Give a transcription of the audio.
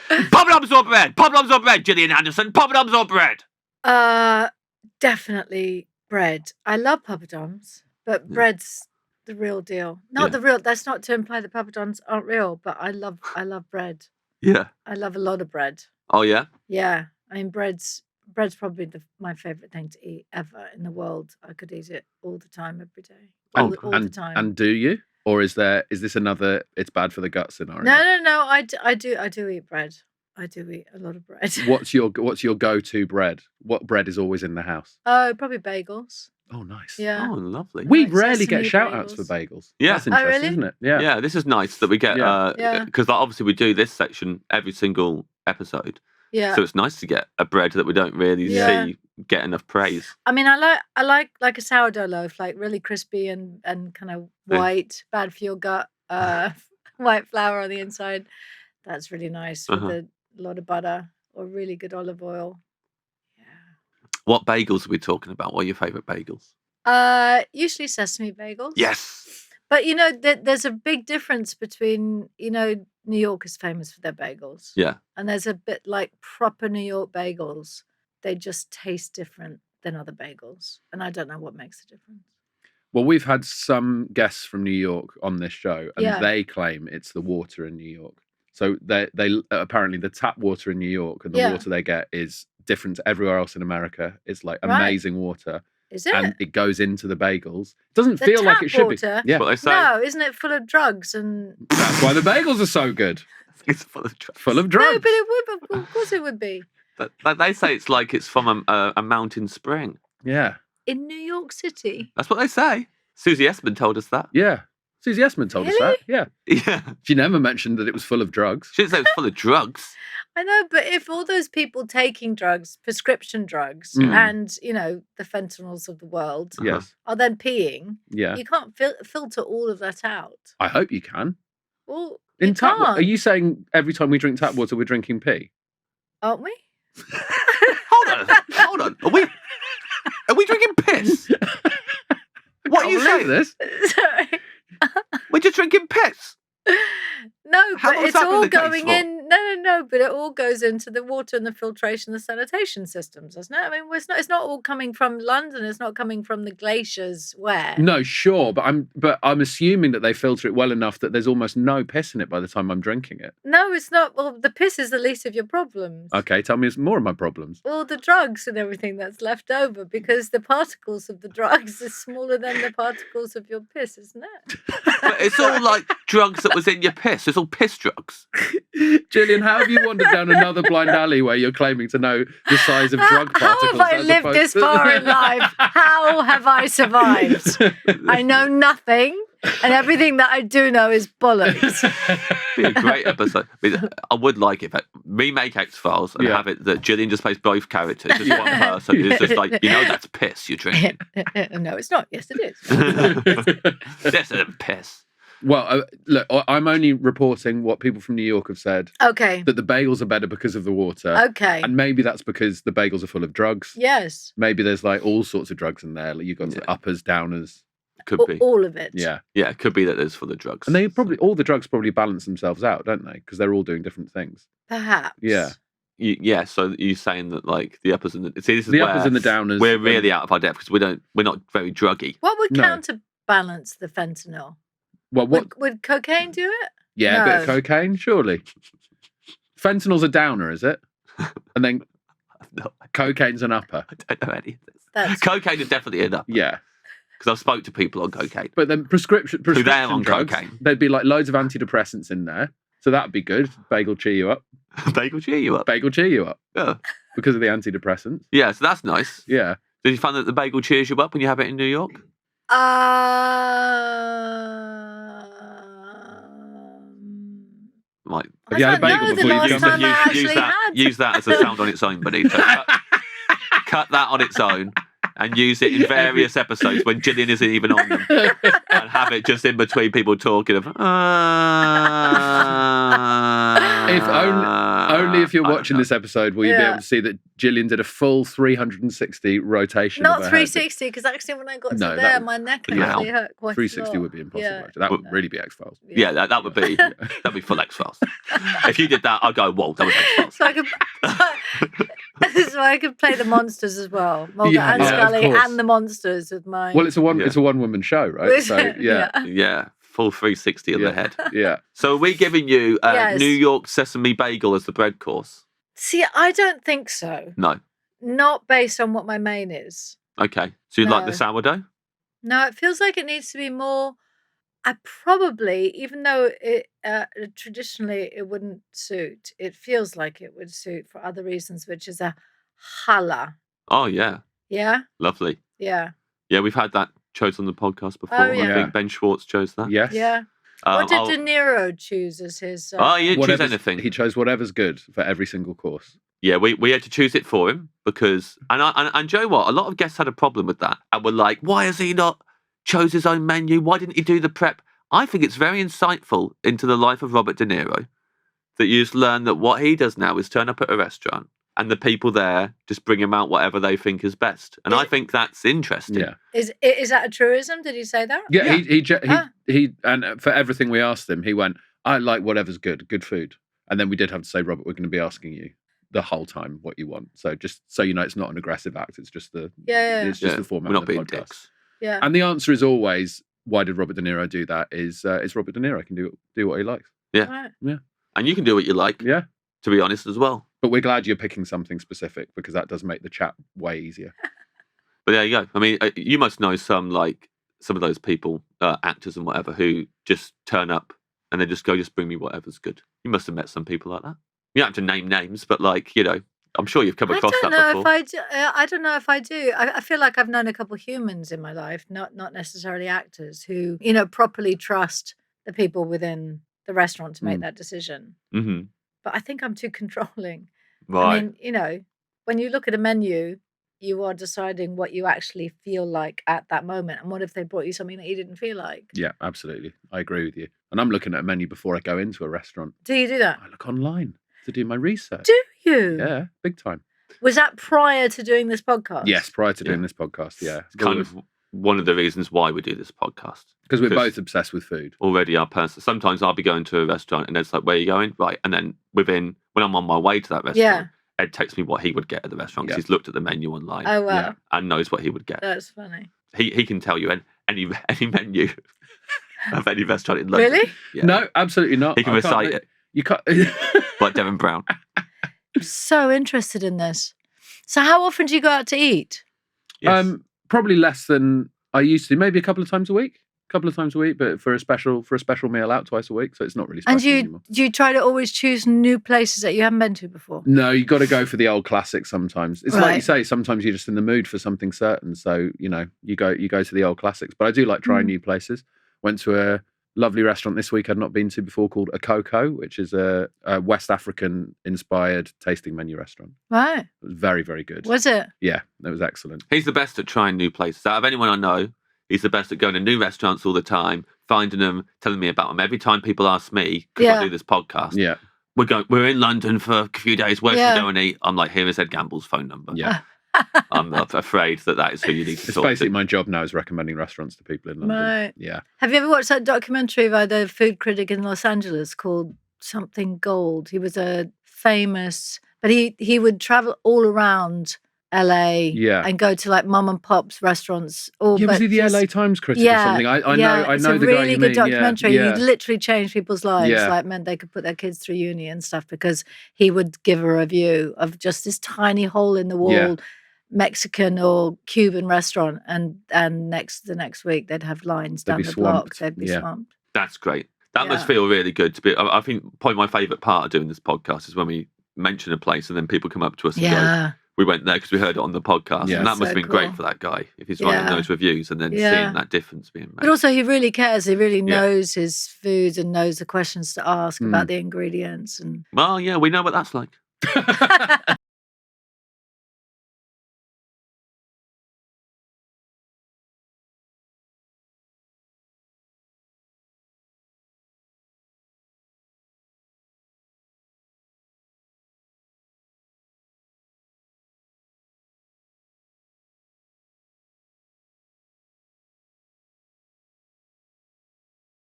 Poppadoms or bread? Poppadoms or bread, Gillian Anderson? Poppadoms or bread? Definitely bread. I love poppadoms, but bread's the real deal. Not the real. That's not to imply that poppadoms aren't real, but I love bread. Yeah. I love a lot of bread. Oh yeah. Yeah, I mean bread's probably my favorite thing to eat ever in the world. I could eat it all the time, every day, all the time. And do you? Or is this another it's bad for the gut scenario? No. I do eat bread. I do eat a lot of bread. What's your go-to bread? What bread is always in the house? Oh, probably bagels. Oh, nice. Yeah. Oh, lovely. We rarely get shout-outs for bagels. Yeah. That's interesting, really? isn't it? Yeah. Yeah, this is nice that we get, Yeah. because obviously we do this section every single episode. Yeah. So it's nice to get a bread that we don't really see get enough praise. I mean, I like a sourdough loaf, like really crispy and kind of white, bad for your gut, white flour on the inside. That's really nice with a lot of butter or really good olive oil. Yeah. What bagels are we talking about? What are your favourite bagels? Usually sesame bagels. Yes. But there's a big difference between New York is famous for their bagels. Yeah. And there's a bit like proper New York bagels. They just taste different than other bagels. And I don't know what makes the difference. Well, we've had some guests from New York on this show, and they claim it's the water in New York. So they apparently the tap water in New York and the water they get is different to everywhere else in America. It's like amazing water. Is it? And it goes into the bagels. It doesn't feel like it should water? be. Yeah. What they say. No, isn't it full of drugs? And That's why the bagels are so good. It's full of drugs. Full of drugs. No, but it would. Of course, it would be. But they say it's like it's from a mountain spring. Yeah. In New York City. That's what they say. Susie Essman told us that. Yeah. Susie Essman told us that. Yeah. Yeah. She never mentioned that it was full of drugs. She didn't say it was full of drugs. I know, but if all those people taking drugs, prescription drugs, and the fentanyls of the world, Yes, are then peeing, yeah, you can't filter all of that out. I hope you can. Well, In you tap, can't, are you saying every time we drink tap water, we're drinking pee? aren't we? Hold on. Are we drinking piss? What are you saying? This? Sorry. We're just drinking piss. No, How but long has it's that been all the case going for? in. No, but it all goes into the water and the filtration, the sanitation systems, doesn't it? I mean, it's not all coming from London. It's not coming from the glaciers. Where? No, sure, but I'm assuming that they filter it well enough that there's almost no piss in it by the time I'm drinking it. No, it's not. Well, the piss is the least of your problems. Okay, tell me more of my problems. All the drugs and everything that's left over, because the particles of the drugs is smaller than the particles of your piss, isn't it? But it's all like drugs that was in your piss. It's all piss drugs. Gillian, how have you wandered down another blind alley where you're claiming to know the size of drug particles? How have I lived this far in life? How have I survived? I know nothing, and everything that I do know is bollocks. Be a great episode. I would like it, but remake X-Files and have it that Gillian just plays both characters, just one person who's just like, that's piss you're drinking. No, it's not. Yes, it is. This isn't piss. Well, look, I'm only reporting what people from New York have said. Okay. That the bagels are better because of the water. Okay. And maybe that's because the bagels are full of drugs. Yes. Maybe there's like all sorts of drugs in there. Like you've got the uppers, downers. Could be. All of it. Yeah. Yeah, it could be that there's full of drugs. And they probably, all the drugs probably balance themselves out, don't they? Because they're all doing different things. Perhaps. Yeah. Yeah, so you're saying that like the uppers and this is the uppers and the downers. We're really out of our depth because we're not very druggy. What would counterbalance the fentanyl? Well, would cocaine do it? Yeah, a bit of cocaine, surely. Fentanyl's a downer, is it? And then cocaine's an upper. I don't know any of this. Cocaine is definitely an upper. Yeah. Because I've spoke to people on cocaine. But then prescription they're on drugs, cocaine. There'd be like loads of antidepressants in there. So that'd be good. Bagel cheer you up. Bagel cheer you up. Bagel cheer you up. Yeah. Because of the antidepressants. Yeah, so that's nice. Yeah. Did you find that the bagel cheers you up when you have it in New York? Like, have you had a bagel before you use that as a sound on its own, buddy. So cut that on its own and use it in various episodes when Gillian isn't even on them, and have it just in between people talking of. Only if you're I don't watching know. this episode will you be able to see that Gillian did a full 360 rotation. Not of her head. 360, because actually when I got No, to that there, would- my neck Yeah. actually hurt quite 360 a lot. would be impossible. Yeah. Actually. That would really be X-Files. Yeah, that would be that'd be full X-Files. If you did that, I'd go, whoa, that was X-Files. So I could play the monsters as well. Mulder Yeah, and of Scully course. and the monsters with my... Well, it's a one-woman show, right? So Yeah, full 360 on the head. Yeah. So are we giving you Yes. New York sesame bagel as the bread course? See, I don't think so. No. Not based on what my main is. Okay. So you'd like the No. sourdough? No, it feels like it needs to be more... I probably, even though it traditionally it wouldn't suit, it feels like it would suit for other reasons, which is a challah. Oh, yeah. Yeah? Lovely. Yeah. Yeah, we've had that chosen on the podcast before. Oh, yeah. I think Ben Schwartz chose that. Yes. Yeah. What did I'll- De Niro choose as his... Oh, you didn't choose Whatever's- anything. He chose whatever's good for every single course. Yeah, we had to choose it for him because, and Joe, what a lot of guests had a problem with that, and were like, "Why has he not chose his own menu? Why didn't he do the prep?" I think it's very insightful into the life of Robert De Niro that you just learn that what he does now is turn up at a restaurant and the people there just bring him out whatever they think is best, and I think that's interesting. Yeah. Is that a truism? Did he say that? Yeah. Yeah. He and for everything we asked him, he went, "I like whatever's good food." And then we did have to say, "Robert, we're going to be asking you the whole time what you want. So just so you know, it's not an aggressive act. It's just the Yeah. It's just Yeah, the format we're not of the being podcast." dicks. Yeah. And the answer is always, why did Robert De Niro do that? Is Robert De Niro can do what he likes. Right. And you can do what you like, Yeah. to be honest, as well. But we're glad you're picking something specific because that does make the chat way easier. But there you go. I mean, you must know some of those people, actors and whatever, who just turn up and they just go, "Just bring me whatever's good." You must have met some people like that. You don't have to name names, but I'm sure you've come across that before. I don't know if I do. I feel like I've known a couple of humans in my life, not necessarily actors, who properly trust the people within the restaurant to make that decision. Mm-hmm. But I think I'm too controlling. Right. I mean, when you look at a menu, you are deciding what you actually feel like at that moment. And what if they brought you something that you didn't feel like? Yeah, absolutely. I agree with you. And I'm looking at a menu before I go into a restaurant. Do you do that? I look online to do my research. Do you? Yeah, big time. Was that prior to doing this podcast? Yes, prior to doing this podcast, yeah. It's kind of one of the reasons why we do this podcast. Because we're both obsessed with food. Already our person. Sometimes I'll be going to a restaurant and it's like, "Where are you going?" Right. And then when I'm on my way to that restaurant, Ed texts me what he would get at the restaurant because he's looked at the menu online Oh, wow. and knows what he would get. That's funny. He can tell you any menu of any restaurant in London. Really? Yeah. No, absolutely not. He can recite it You can't. like Devon Brown. I'm so interested in this. So how often do you go out to eat? Yes. Probably less than I used to. Maybe a couple of times a week. But for a special meal out twice a week, so it's not really special And anymore. do you try to always choose new places that you haven't been to before? No, you got to go for the old classics sometimes. It's like you Right. say, sometimes you're just in the mood for something certain, so you go to the old classics. But I do like trying new places. Went to a lovely restaurant this week I'd not been to before called Akoko, which is a West African inspired tasting menu restaurant. Right. It was very, very good. Was it? Yeah, it was excellent. He's the best at trying new places. Out of anyone I know, he's the best at going to new restaurants all the time, finding them, telling me about them. Every time people ask me, because I do this podcast, Yeah, we're in London for a few days, where should we Yeah. go and eat? I'm like, here is Ed Gamble's phone number. yeah. I'm afraid that is who you need to It's talk basically to. my job now is recommending restaurants to people in London. Right. Yeah. Have you ever watched that documentary by the food critic in Los Angeles called Something Gold? He was a famous, but he would travel all around LA and go to like mum and pop's restaurants. Was he the LA Times critic or something? I know it's the a guy really you good mean. documentary. Yeah. He literally changed people's lives. Yeah. Like meant they could put their kids through uni and stuff because he would give a review of just this tiny hole in the wall Mexican or Cuban restaurant, and the next week they'd have lines They'd down be the block. swamped. They'd be swamped. That's great. That must Yeah. feel really good to be. I think probably my favourite part of doing this podcast is when we mention a place and then people come up to us and go, Yeah. "We went there because we heard it on the podcast." Yeah. And that must So have been great cool. for that guy if he's writing Yeah. those reviews and then Yeah. seeing that difference being made. But also, he really cares. He really Yeah. knows his foods and knows the questions to ask about the ingredients. And Well, yeah, we know what that's like.